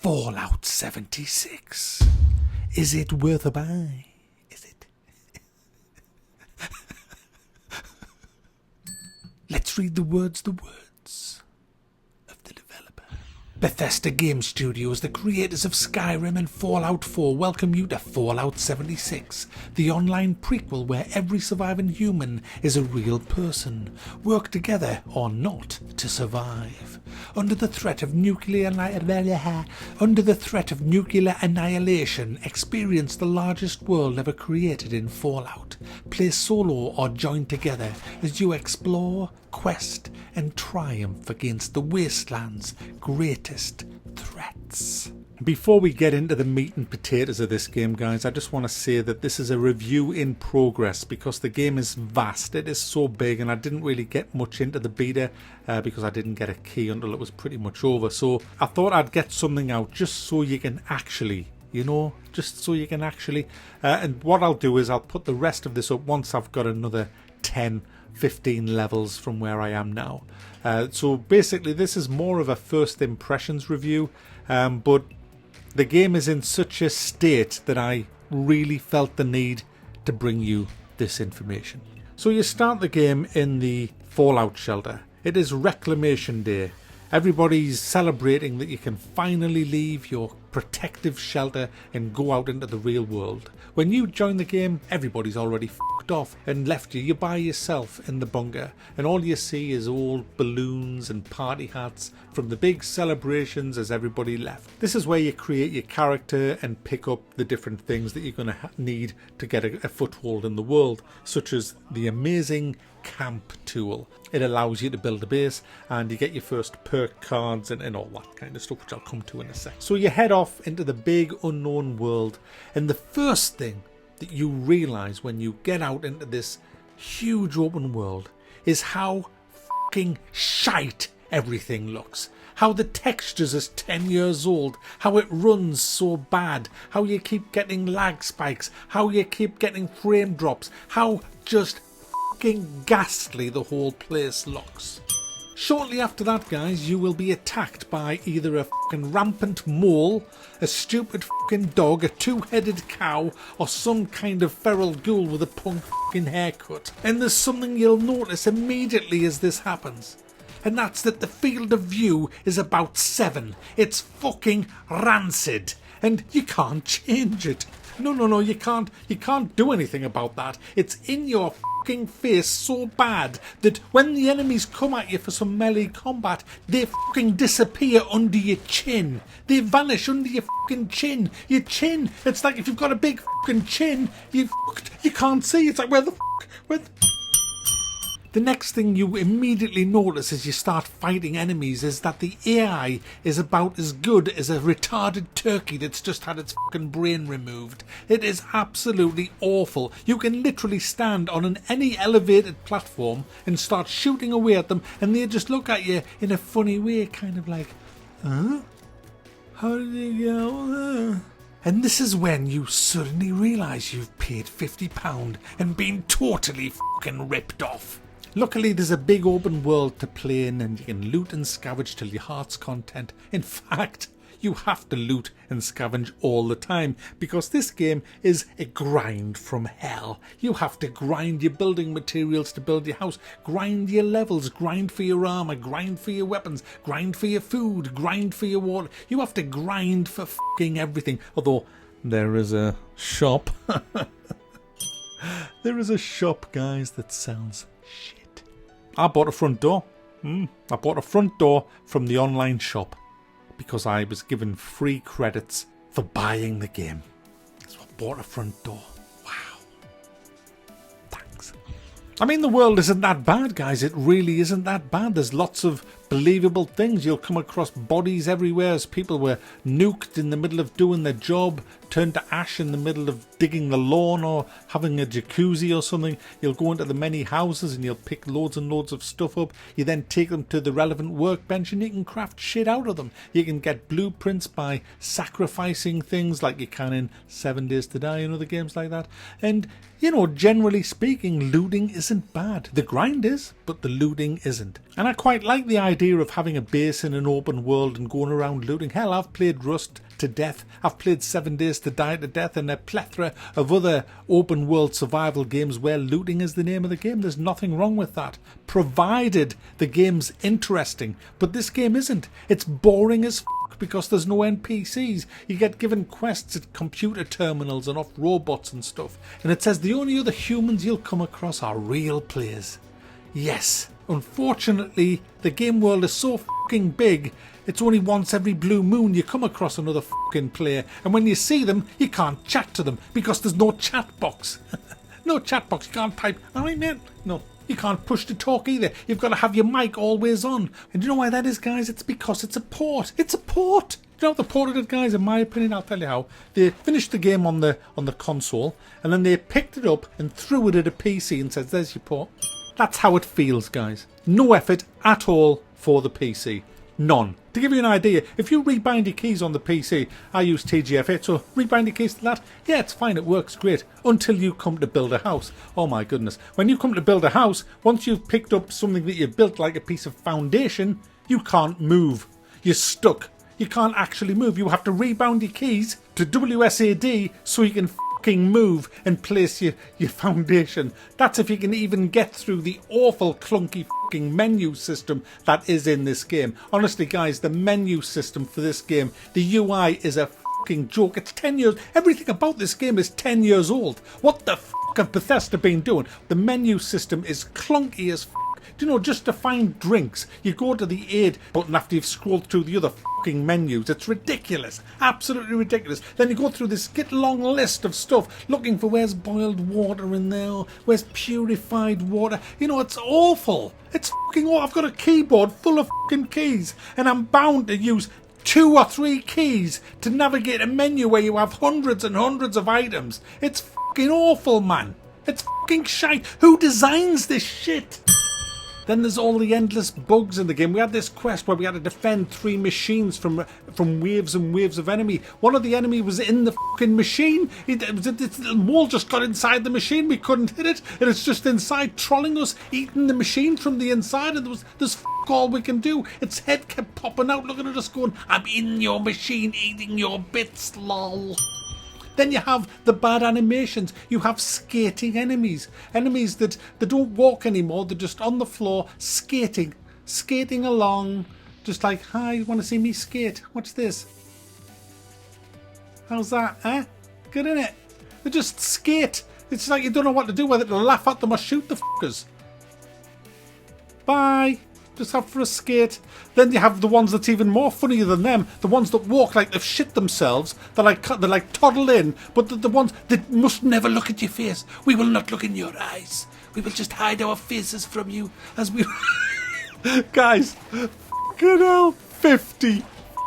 Fallout 76. Is it worth a buy? Is it? Let's read the words of the developer. Bethesda Game Studios, the creators of Skyrim and Fallout 4, welcome you to Fallout 76, the online prequel where every surviving human is a real person. Work together or not to survive. Under the threat of nuclear annihilation, experience the largest world ever created in Fallout. Play solo or join together as you explore, quest, and triumph against the wasteland's greatest threats. Before we get into the meat and potatoes of this game, guys, I just want to say that this is a review in progress because the game is vast. It is so big, and I didn't really get much into the beta because I didn't get a key until it was pretty much over. So I thought I'd get something out just so you can actually, and what I'll do is I'll put the rest of this up once I've got another 10, 15 levels from where I am now. So basically this is more of a first impressions review, but the game is in such a state that I really felt the need to bring you this information. So you start the game in the Fallout shelter. It is Reclamation Day. Everybody's celebrating that you can finally leave your protective shelter and go out into the real world. When you join the game, everybody's already f***ed off and left you. You're by yourself in the bunker, and all you see is old balloons and party hats from the big celebrations as everybody left. This is where you create your character and pick up the different things that you're going to need to get a foothold in the world, such as the amazing camp tool. It allows you to build a base and you get your first perk cards and all that kind of stuff, which I'll come to in a sec. So you head off into the big unknown world, and the first thing that you realise when you get out into this huge open world is how fucking shite everything looks. How the textures is 10 years old, how it runs so bad, how you keep getting lag spikes, how you keep getting frame drops, how just fucking ghastly the whole place looks. Shortly after that, guys, you will be attacked by either a fucking rampant mole, a stupid fucking dog, a two-headed cow, or some kind of feral ghoul with a punk fucking haircut. And there's something you'll notice immediately as this happens, and that's that the field of view is about 7. It's fucking rancid, and you can't change it. No, you can't do anything about that. It's in your fucking face so bad that when the enemies come at you for some melee combat, they fucking disappear under your chin. They vanish under your fucking chin. Your chin, it's like if you've got a big fucking chin, you can't see. It's like, where the... The next thing you immediately notice as you start fighting enemies is that the AI is about as good as a retarded turkey that's just had its fucking brain removed. It is absolutely awful. You can literally stand on any elevated platform and start shooting away at them, and they just look at you in a funny way, kind of like, huh? How did you get out there? And this is when you suddenly realise you've paid £50 and been totally fucking ripped off. Luckily, there's a big open world to play in, and you can loot and scavenge till your heart's content. In fact, you have to loot and scavenge all the time because this game is a grind from hell. You have to grind your building materials to build your house, grind your levels, grind for your armor, grind for your weapons, grind for your food, grind for your water. You have to grind for fucking everything. Although there is a shop. There is a shop, guys, that sells shit. I bought a front door. I bought a front door from the online shop because I was given free credits for buying the game. So I bought a front door. Wow. Thanks. I mean, the world isn't that bad, guys. It really isn't that bad. There's lots of believable things. You'll come across bodies everywhere as people were nuked in the middle of doing their job, turned to ash in the middle of digging the lawn or having a jacuzzi or something. You'll go into the many houses and you'll pick loads and loads of stuff up. You then take them to the relevant workbench and you can craft shit out of them. You can get blueprints by sacrificing things like you can in 7 Days to Die and other games like that. And, you know, generally speaking, looting isn't bad. The grind is, but the looting isn't. And I quite like the idea idea of having a base in an open world and going around looting. Hell, I've played Rust to death. I've played 7 Days to Die to death and a plethora of other open world survival games where looting is the name of the game. There's nothing wrong with that, provided the game's interesting. But this game isn't. It's boring as because there's no NPCs. You get given quests at computer terminals and off robots and stuff. And it says the only other humans you'll come across are real players. Yes, unfortunately, the game world is so fucking big, it's only once every blue moon you come across another fucking player. And when you see them, you can't chat to them because there's no chat box. No chat box. You can't type, alright mate? No. You can't push to talk either. You've got to have your mic always on. And do you know why that is, guys? It's because it's a port. It's a port. Do you know what the port did, guys? In my opinion, I'll tell you how. They finished the game on the console, and then they picked it up and threw it at a PC and said, there's your port. That's how it feels, guys. No effort at all for the PC. None. To give you an idea, if you rebind your keys on the PC, I use TGF8, so rebind your keys to that, yeah, it's fine, it works great, until you come to build a house. Oh my goodness. When you come to build a house, once you've picked up something that you've built like a piece of foundation, you can't move. You're stuck. You can't actually move. You have to rebound your keys to WSAD so you can move and place your foundation. That's if you can even get through the awful clunky menu system that is in this game. Honestly, guys, the menu system for this game, the UI is a joke. It's 10 years. Everything about this game is 10 years old. What the have Bethesda been doing? The menu system is clunky as Do you know, just to find drinks, you go to the aid button after you've scrolled through the other menus. It's ridiculous. Absolutely ridiculous. Then you go through this long list of stuff looking for where's boiled water in there, where's purified water. You know, it's awful. It's awful. I've got a keyboard full of keys and I'm bound to use 2 or 3 keys to navigate a menu where you have hundreds and hundreds of items. It's awful, man. It's shite. Who designs this shit? Then there's all the endless bugs in the game. We had this quest where we had to defend 3 machines from waves and waves of enemy. One of the enemy was in the machine. The wall just got inside the machine. We couldn't hit it. And it's just inside trolling us, eating the machine from the inside. And there's all we can do. Its head kept popping out, looking at us going, I'm in your machine, eating your bits, lol. Then you have the bad animations. You have skating enemies. Enemies that they don't walk anymore. They're just on the floor skating along. Just like, hi, you want to see me skate? What's this? How's that, eh? Good, innit? They just skate. It's like you don't know what to do with it. To laugh at them or shoot the fuckers. Bye. Just have for a skate. Then you have the ones that's even more funnier than them. The ones that walk like they've shit themselves. They're like toddle in. But the ones that must never look at your face. We will not look in your eyes. We will just hide our faces from you as we... Guys, fucking hell, 50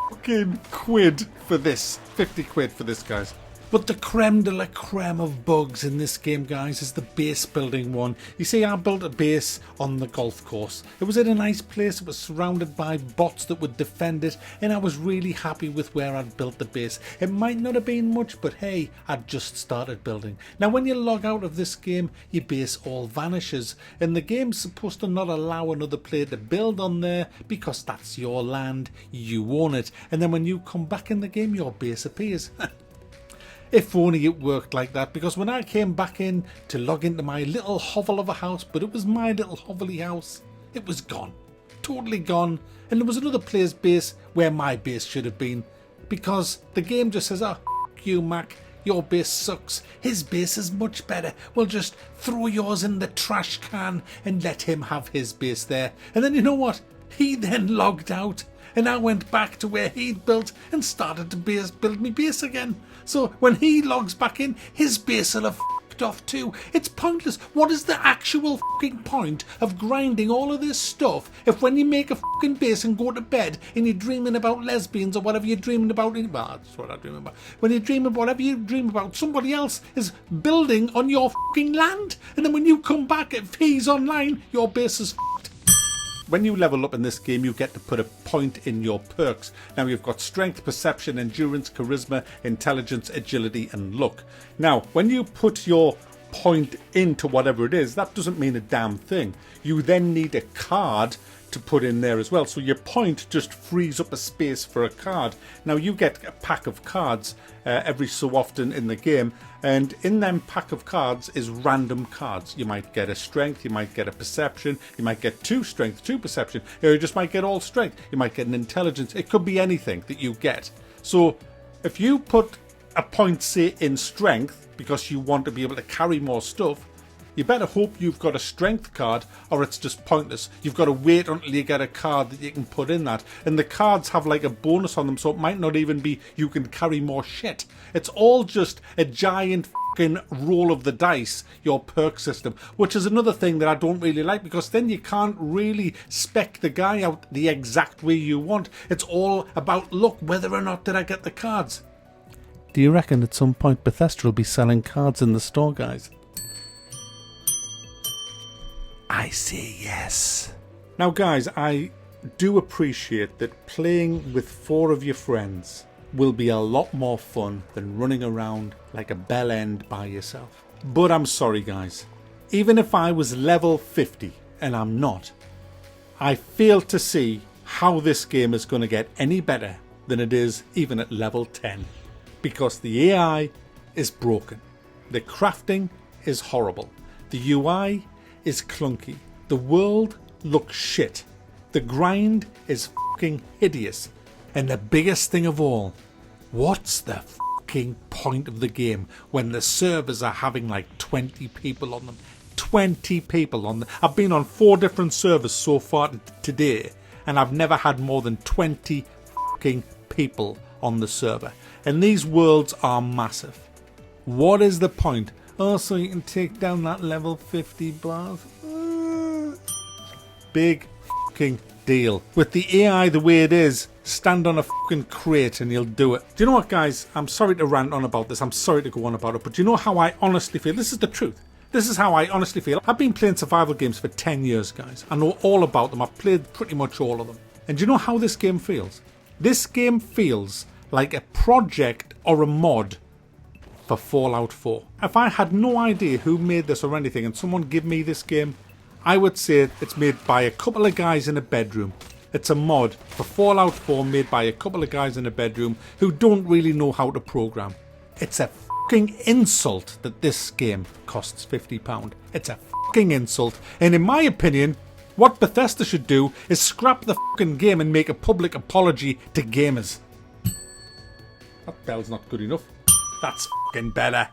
fucking quid for this. 50 quid for this, guys. But the creme de la creme of bugs in this game, guys, is the base building one. You see, I built a base on the golf course. It was in a nice place. It was surrounded by bots that would defend it, and I was really happy with where I'd built the base. It might not have been much, but hey, I'd just started building. Now, when you log out of this game, your base all vanishes, and the game's supposed to not allow another player to build on there because that's your land, you own it, and then when you come back in the game, your base appears. If only it worked like that, because when I came back in to log into my little hovel of a house, but it was my little hovely house, it was gone. Totally gone. And there was another player's base where my base should have been, because the game just says, oh, f*** you, Mac, your base sucks. His base is much better. We'll just throw yours in the trash can and let him have his base there. And then you know what? He then logged out. And I went back to where he'd built and started to build me base again. So when he logs back in, his base will have f***ed off too. It's pointless. What is the actual f***ing point of grinding all of this stuff if when you make a f***ing base and go to bed and you're dreaming about lesbians or whatever you're dreaming about, well, that's what I dream about. When you dream about whatever you dream about, somebody else is building on your f***ing land. And then when you come back, if he's online, your base is f***ed. When you level up in this game, you get to put a point in your perks. Now, you've got strength, perception, endurance, charisma, intelligence, agility, and luck. Now, when you put your point into whatever it is, that doesn't mean a damn thing. You then need a card to put in there as well. So your point just frees up a space for a card. Now you get a pack of cards every so often in the game, and in them pack of cards is random cards. You might get a strength, you might get a perception, you might get 2 strength, 2 perception, or you just might get all strength, you might get an intelligence. It could be anything that you get. So if you put a point, say, in strength because you want to be able to carry more stuff, you better hope you've got a strength card, or it's just pointless. You've got to wait until you get a card that you can put in that. And the cards have like a bonus on them, so it might not even be you can carry more shit. It's all just a giant fucking roll of the dice, your perk system, which is another thing that I don't really like, because then you can't really spec the guy out the exact way you want. It's all about luck, whether or not did I get the cards. Do you reckon at some point Bethesda will be selling cards in the store, guys? I say yes. Now guys, I do appreciate that playing with 4 of your friends will be a lot more fun than running around like a bell end by yourself. But I'm sorry guys, even if I was level 50, and I'm not, I fail to see how this game is going to get any better than it is even at level 10. Because the AI is broken, the crafting is horrible, the UI is clunky, the world looks shit, the grind is fucking hideous, and the biggest thing of all, what's the fucking point of the game when the servers are having like 20 people on them? 20 people on them. I've been on 4 different servers so far today, and I've never had more than 20 fucking people on the server. And these worlds are massive. What is the point? Oh, so you can take down that level 50 boss? Big fucking deal. With the AI the way it is, stand on a fucking crate and you'll do it. Do you know what, guys? I'm sorry to rant on about this. I'm sorry to go on about it. But do you know how I honestly feel? This is the truth. This is how I honestly feel. I've been playing survival games for 10 years, guys. I know all about them. I've played pretty much all of them. And do you know how this game feels? This game feels like a project or a mod for Fallout 4. If I had no idea who made this or anything and someone give me this game, I would say it's made by a couple of guys in a bedroom. It's a mod for Fallout 4 made by a couple of guys in a bedroom who don't really know how to program. It's a fucking insult that this game costs £50. It's a fucking insult, and in my opinion, what Bethesda should do is scrap the fucking game and make a public apology to gamers. That bell's not good enough. That's fucking better.